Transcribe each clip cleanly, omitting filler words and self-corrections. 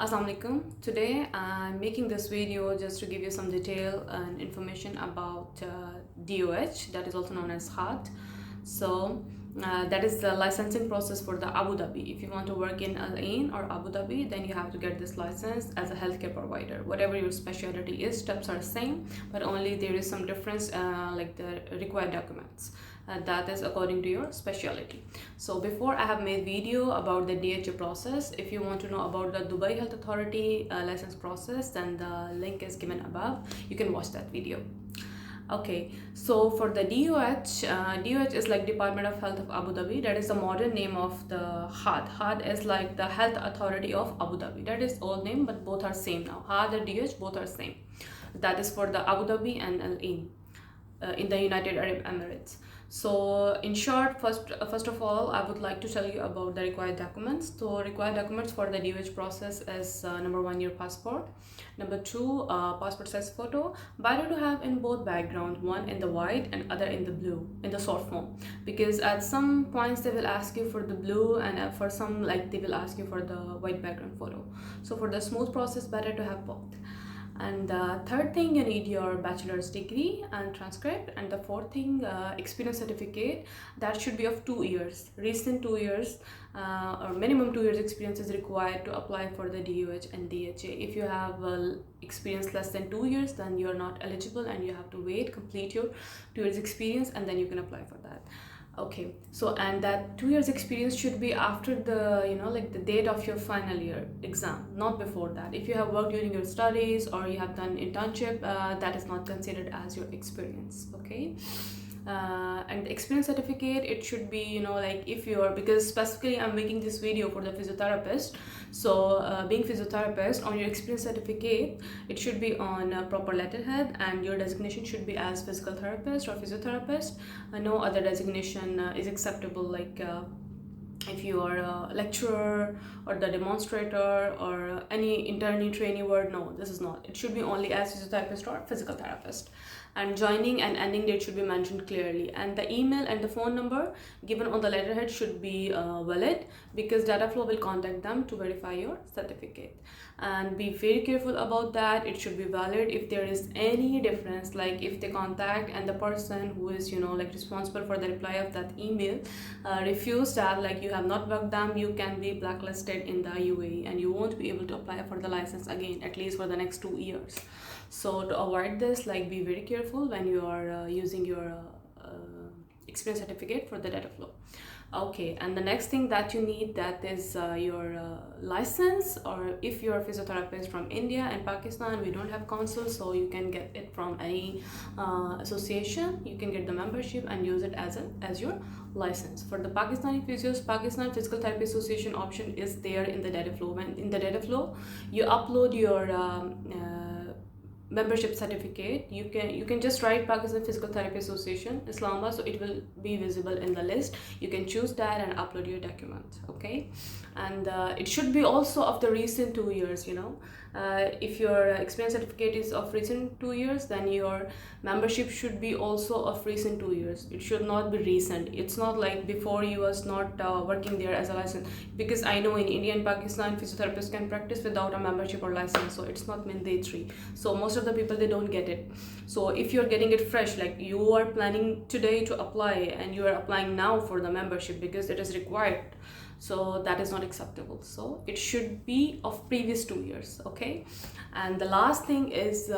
Assalamu alaikum. Today I'm making this video just to give you some detail and information about DOH, that is also known as HAAD. So that is the licensing process for the Abu Dhabi. If you want to work in Al Ain or Abu Dhabi, then you have to get this license as a healthcare provider. Whatever your specialty is, steps are the same, but only there is some difference like the required documents. That is according to your specialty. So before I have made video about the DHA process. If you want to know about the Dubai Health Authority license process, then the link is given above. You can watch that video. Okay, so for the DOH, DOH is like Department of Health of Abu Dhabi. That is the modern name of the HAAD. HAAD is like the Health Authority of Abu Dhabi. That is old name, but both are same now. HAAD and DOH both are same. That is for the Abu Dhabi and Al Ain in the United Arab Emirates. So in short, first of all, I would like to tell you about the required documents. So required documents for the DOH process is number one, your passport. Number two, passport size photo. Better to have in both background, one in the white and other in the blue, in the short form, because at some points they will ask you for the blue, and for some like they will ask you for the white background photo. So for the smooth process, better to have both. And the third thing, you need your bachelor's degree and transcript. And the fourth thing, experience certificate that should be of 2 years, recent 2 years or minimum 2 years experience is required to apply for the DOH and DHA. If you have experience less than 2 years, then you are not eligible and you have to wait, complete your 2 years experience, and then you can apply for that. Okay, so and that 2 years experience should be after the like the date of your final year exam, not before that. If you have worked during your studies or you have done internship, that is not considered as your experience. Okay. And the experience certificate, it should be like if you are, because specifically I'm making this video for the physiotherapist. So being physiotherapist, on your experience certificate it should be on a proper letterhead, and your designation should be as physical therapist or physiotherapist. No other designation is acceptable, like if you are a lecturer or the demonstrator or any internee trainee word. No, this is not. It should be only as physiotherapist or physical therapist. And joining and ending date should be mentioned clearly, and the email and the phone number given on the letterhead should be valid, because data flow will contact them to verify your certificate. And be very careful about that. It should be valid. If there is any difference, like if they contact and the person who is like responsible for the reply of that email refuse that, like you have not worked them, you can be blacklisted in the UAE and you won't be able to apply for the license again, at least for the next 2 years. So to avoid this, like be very careful when you are using your experience certificate for the data flow. Okay, and the next thing that you need, that is your license, or if you're a physiotherapist from India and Pakistan, we don't have council, so you can get it from any association. You can get the membership and use it as your license. For the Pakistani physios, Pakistan Physical Therapy Association option is there in the data flow. When in the data flow you upload your membership certificate, you can just write Pakistan Physical Therapy Association Islamabad, so it will be visible in the list. You can choose that and upload your document. Okay, and it should be also of the recent 2 years. If your experience certificate is of recent 2 years, then your membership should be also of recent 2 years. It should not be recent. It's not like before you was not working there as a license, because I know in India and Pakistan physiotherapists can practice without a membership or license, so it's not mandatory. So most of the people, they don't get it. So if you're getting it fresh, like you are planning today to apply and you are applying now for the membership because it is required, so that is not acceptable. So it should be of previous 2 years. Okay, and the last thing is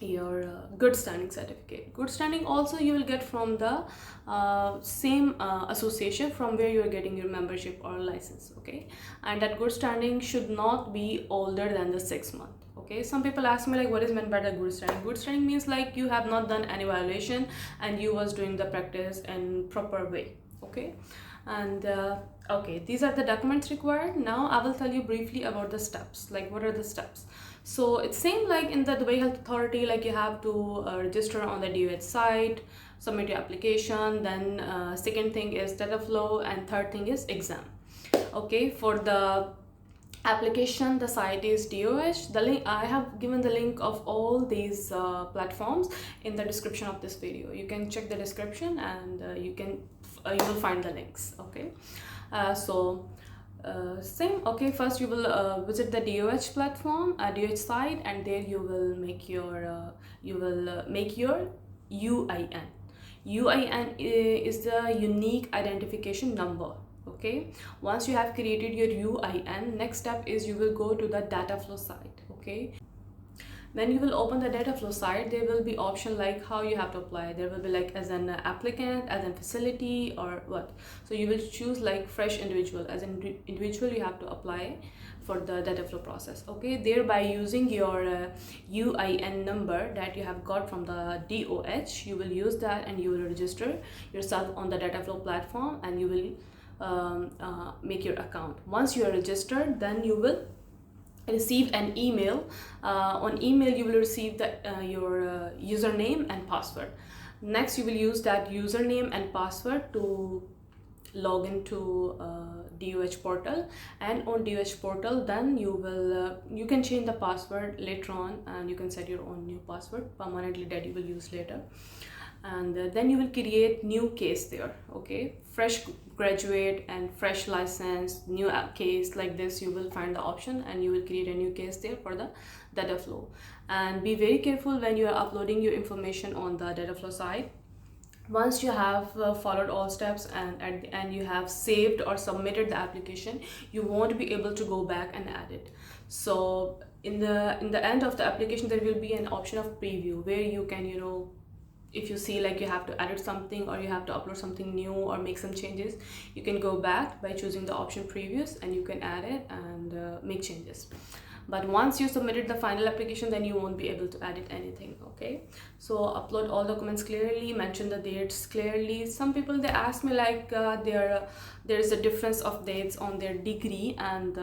your good standing certificate. Good standing also you will get from the same association from where you are getting your membership or license. Okay, and that good standing should not be older than the 6 month. Okay, some people ask me like, what is meant by the good standing? Good standing means like you have not done any violation and you was doing the practice in proper way. Okay, and okay, these are the documents required. Now I will tell you briefly about the steps, like what are the steps. So it's same like in the Dubai Health Authority, like you have to register on the DOH site, submit your application, then second thing is data flow, and third thing is exam. Okay, for the application, the site is DOH. The link, I have given the link of all these platforms in the description of this video. You can check the description and you will find the links. Okay, so Same. Okay, first you will visit the DOH platform, DOH site, and there you will make your UIN. UIN is the unique identification number. Okay, once you have created your UIN, next step is you will go to the data flow site. Okay, when you will open the data flow site, there will be option like how you have to apply. There will be like as an applicant, as an facility, or what. So you will choose like fresh individual. As an individual, you have to apply for the data flow process. Okay, thereby using your UIN number that you have got from the DOH, you will use that and you will register yourself on the data flow platform, and you will make your account. Once you are registered, then you will receive an email. On email you will receive your username and password. Next you will use that username and password to log into DOH portal, and on DOH portal then you can change the password later on, and you can set your own new password permanently that you will use later. And then you will create new case there. Okay, fresh graduate and fresh license, new case, like this you will find the option, and you will create a new case there for the data flow. And be very careful when you are uploading your information on the data flow site. Once you have followed all steps and at the end you have saved or submitted the application, you won't be able to go back and add it. So in the end of the application there will be an option of preview where you can, if you see like you have to edit something or you have to upload something new or make some changes, you can go back by choosing the option previous, and you can add it and make changes. But once you submitted the final application, then you won't be able to edit anything. Okay, so upload all documents clearly, mention the dates clearly. Some people, they ask me like there is a difference of dates on their degree and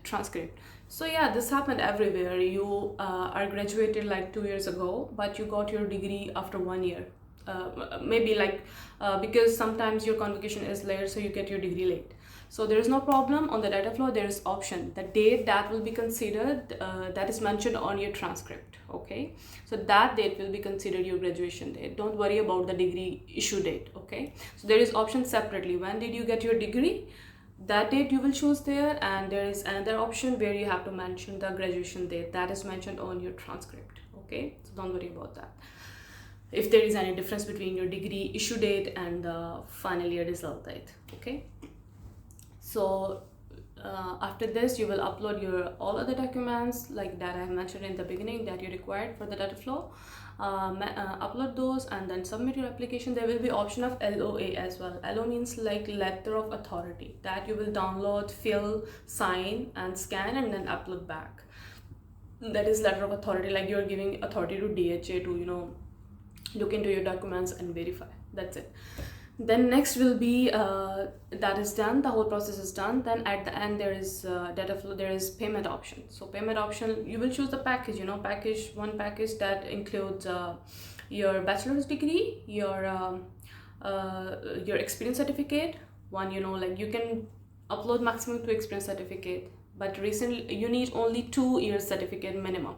transcript. So yeah, this happened everywhere. You are graduated like 2 years ago, but you got your degree after 1 year. Maybe like because sometimes your convocation is late, so you get your degree late. So there is no problem. On the data flow there is option, the date that will be considered, that is mentioned on your transcript. Okay, so that date will be considered your graduation date. Don't worry about the degree issue date. Okay, so there is option separately. When did you get your degree? That date you will choose there, and there is another option where you have to mention the graduation date that is mentioned on your transcript. Okay, so don't worry about that if there is any difference between your degree issue date and the final year result date. Okay, so after this you will upload your all other documents like that I have mentioned in the beginning that you required for the data flow. Upload those and then submit your application. There will be option of LOA as well. LO means like letter of authority, that you will download, fill, sign and scan and then upload back. That is letter of authority, like you're giving authority to DHA to look into your documents and verify. That's it. Then next will be that is done, the whole process is done. Then at the end there is data flow, there is payment option. So payment option, you will choose the package, one package that includes your bachelor's degree, your experience certificate, like you can upload maximum 2 experience certificate, but recently you need only 2 years certificate minimum.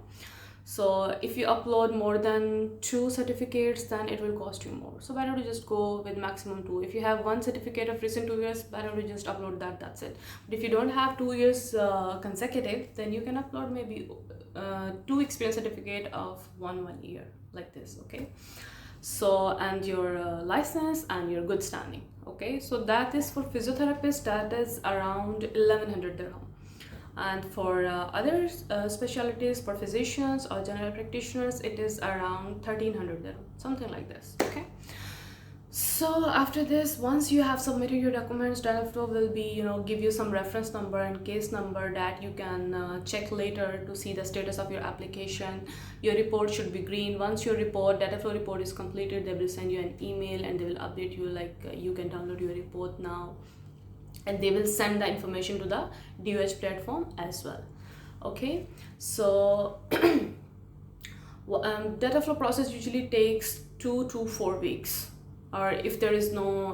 So if you upload more than 2 certificates, then it will cost you more. So better to just go with maximum 2. If you have 1 certificate of recent 2 years, better to just upload that, that's it. But if you don't have 2 years consecutive, then you can upload maybe 2 experience certificate of 1 year, like this. Okay, so and your license and your good standing. Okay, so that is for physiotherapist, that is around 1100 dirham. And for other specialties, for physicians or general practitioners, it is around 1300 dirham, something like this. Okay, so after this, once you have submitted your documents, data flow will be give you some reference number and case number that you can check later to see the status of your application. Your report should be green. Once your data flow report is completed, they will send you an email and they will update you like you can download your report now, and they will send the information to the DOH platform as well. Okay, so data flow process usually takes 2 to 4 weeks, or if there is no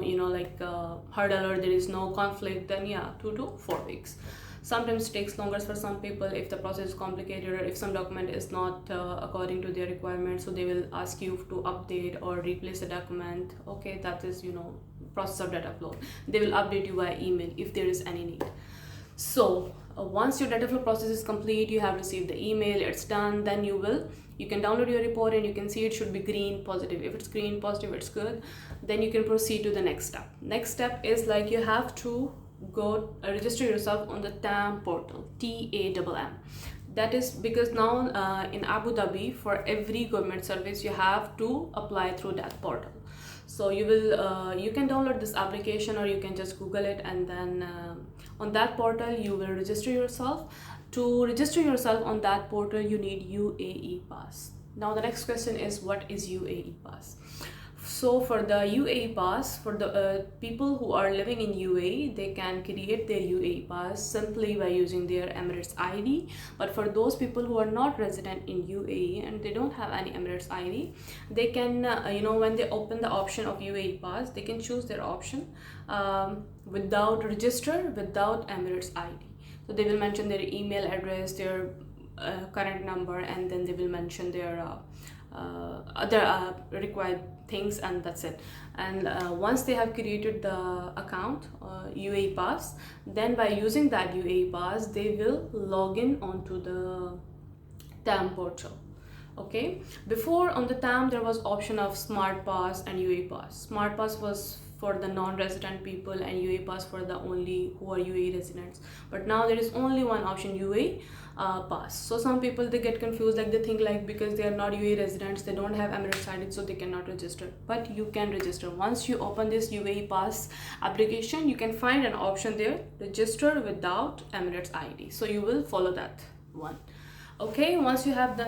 hurdle or there is no conflict, then yeah, 2 to 4 weeks. Sometimes it takes longer for some people if the process is complicated or if some document is not according to their requirements, so they will ask you to update or replace a document. Okay, that is process of data flow. They will update you via email if there is any need. So once your data flow process is complete, you have received the email, it's done, then you can download your report and you can see it should be green positive. If it's green positive, it's good. Then you can proceed to the next step. Next step is like you have to go register yourself on the tamm portal, TAMM. That is because now in Abu Dhabi, for every government service you have to apply through that portal. So you can download this application or you can just Google it, and then on that portal you will register yourself. To register yourself on that portal, you need UAE pass. Now the next question is, what is UAE pass? So for the UAE pass, for the people who are living in UAE, they can create their UAE pass simply by using their Emirates ID. But for those people who are not resident in UAE and they don't have any Emirates ID, they can, when they open the option of UAE pass, they can choose their option without register, without Emirates ID. So they will mention their email address, their current number, and then they will mention their other required things, and that's it. And once they have created the account UAE pass, then by using that UAE pass they will log in onto the tamm portal. Okay, before on the tamm there was option of smart pass and UAE pass. Smart pass was for the non-resident people and UAE pass for the only who are UAE residents. But now there is only one option, UAE pass. So some people, they get confused, like they think like because they are not UAE residents, they don't have Emirates ID, so they cannot register. But you can register. Once you open this UAE pass application, you can find an option there, register without Emirates ID. So you will follow that one. Okay, once you have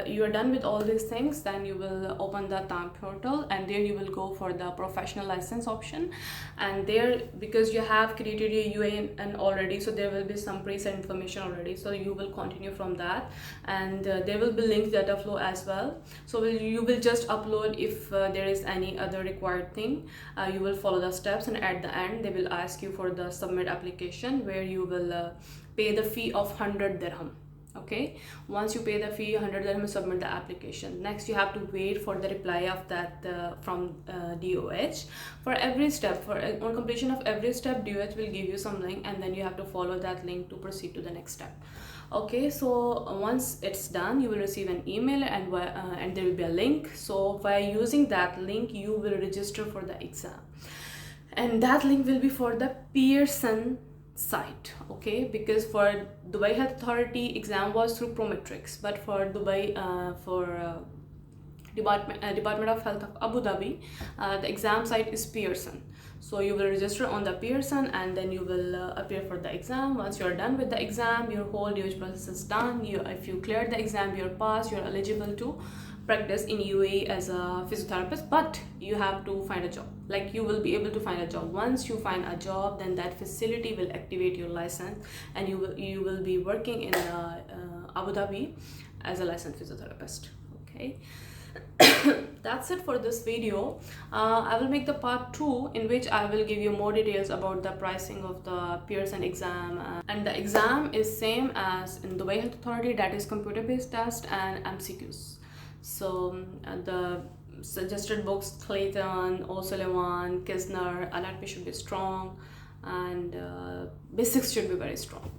you are done with all these things, then you will open the tamm portal, and there you will go for the professional license option. And there, because you have created your UAE already, so there will be some preset information already, so you will continue from that. And there will be linked data flow as well, so you will just upload if there is any other required thing. You will follow the steps, and at the end they will ask you for the submit application, where you will pay the fee of 100 dirham. Okay, once you pay the fee 100 dirham, submit the application. Next you have to wait for the reply of that from DOH. For every step, on completion of every step, DOH will give you some link, and then you have to follow that link to proceed to the next step. Okay, so once it's done, you will receive an email, and there will be a link. So by using that link, you will register for the exam, and that link will be for the Pearson site. Okay, because for Dubai Health Authority, exam was through Prometrics, but for Dubai Department of Health of Abu Dhabi, the exam site is Pearson. So you will register on the Pearson, and then you will appear for the exam. Once you are done with the exam, your whole DOH process is done. If you cleared the exam, you're passed, you're eligible to practice in UAE as a physiotherapist. But you have to find a job. Like, you will be able to find a job. Once you find a job, then that facility will activate your license, and you will be working in Abu Dhabi as a licensed physiotherapist. Okay. That's it for this video. I will make the part 2, in which I will give you more details about the pricing of the Pearson exam. And the exam is same as in Dubai Health Authority, that is computer-based test and MCQs. So the suggested books, Clayton, O'Sullivan, Kisner, anatomy should be strong, and basics should be very strong.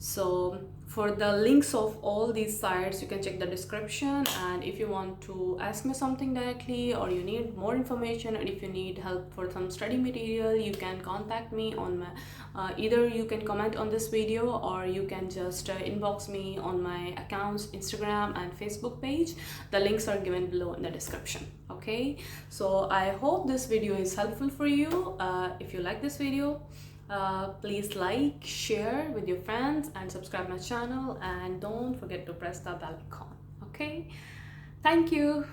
So for the links of all these sites, you can check the description. And if you want to ask me something directly, or you need more information, or if you need help for some study material, you can contact me on my either you can comment on this video, or you can just inbox me on my accounts, Instagram and Facebook page. The links are given below in the description. Okay, so I hope this video is helpful for you. If you like this video, please like, share with your friends, and subscribe my channel, and don't forget to press the bell icon. Okay, thank you.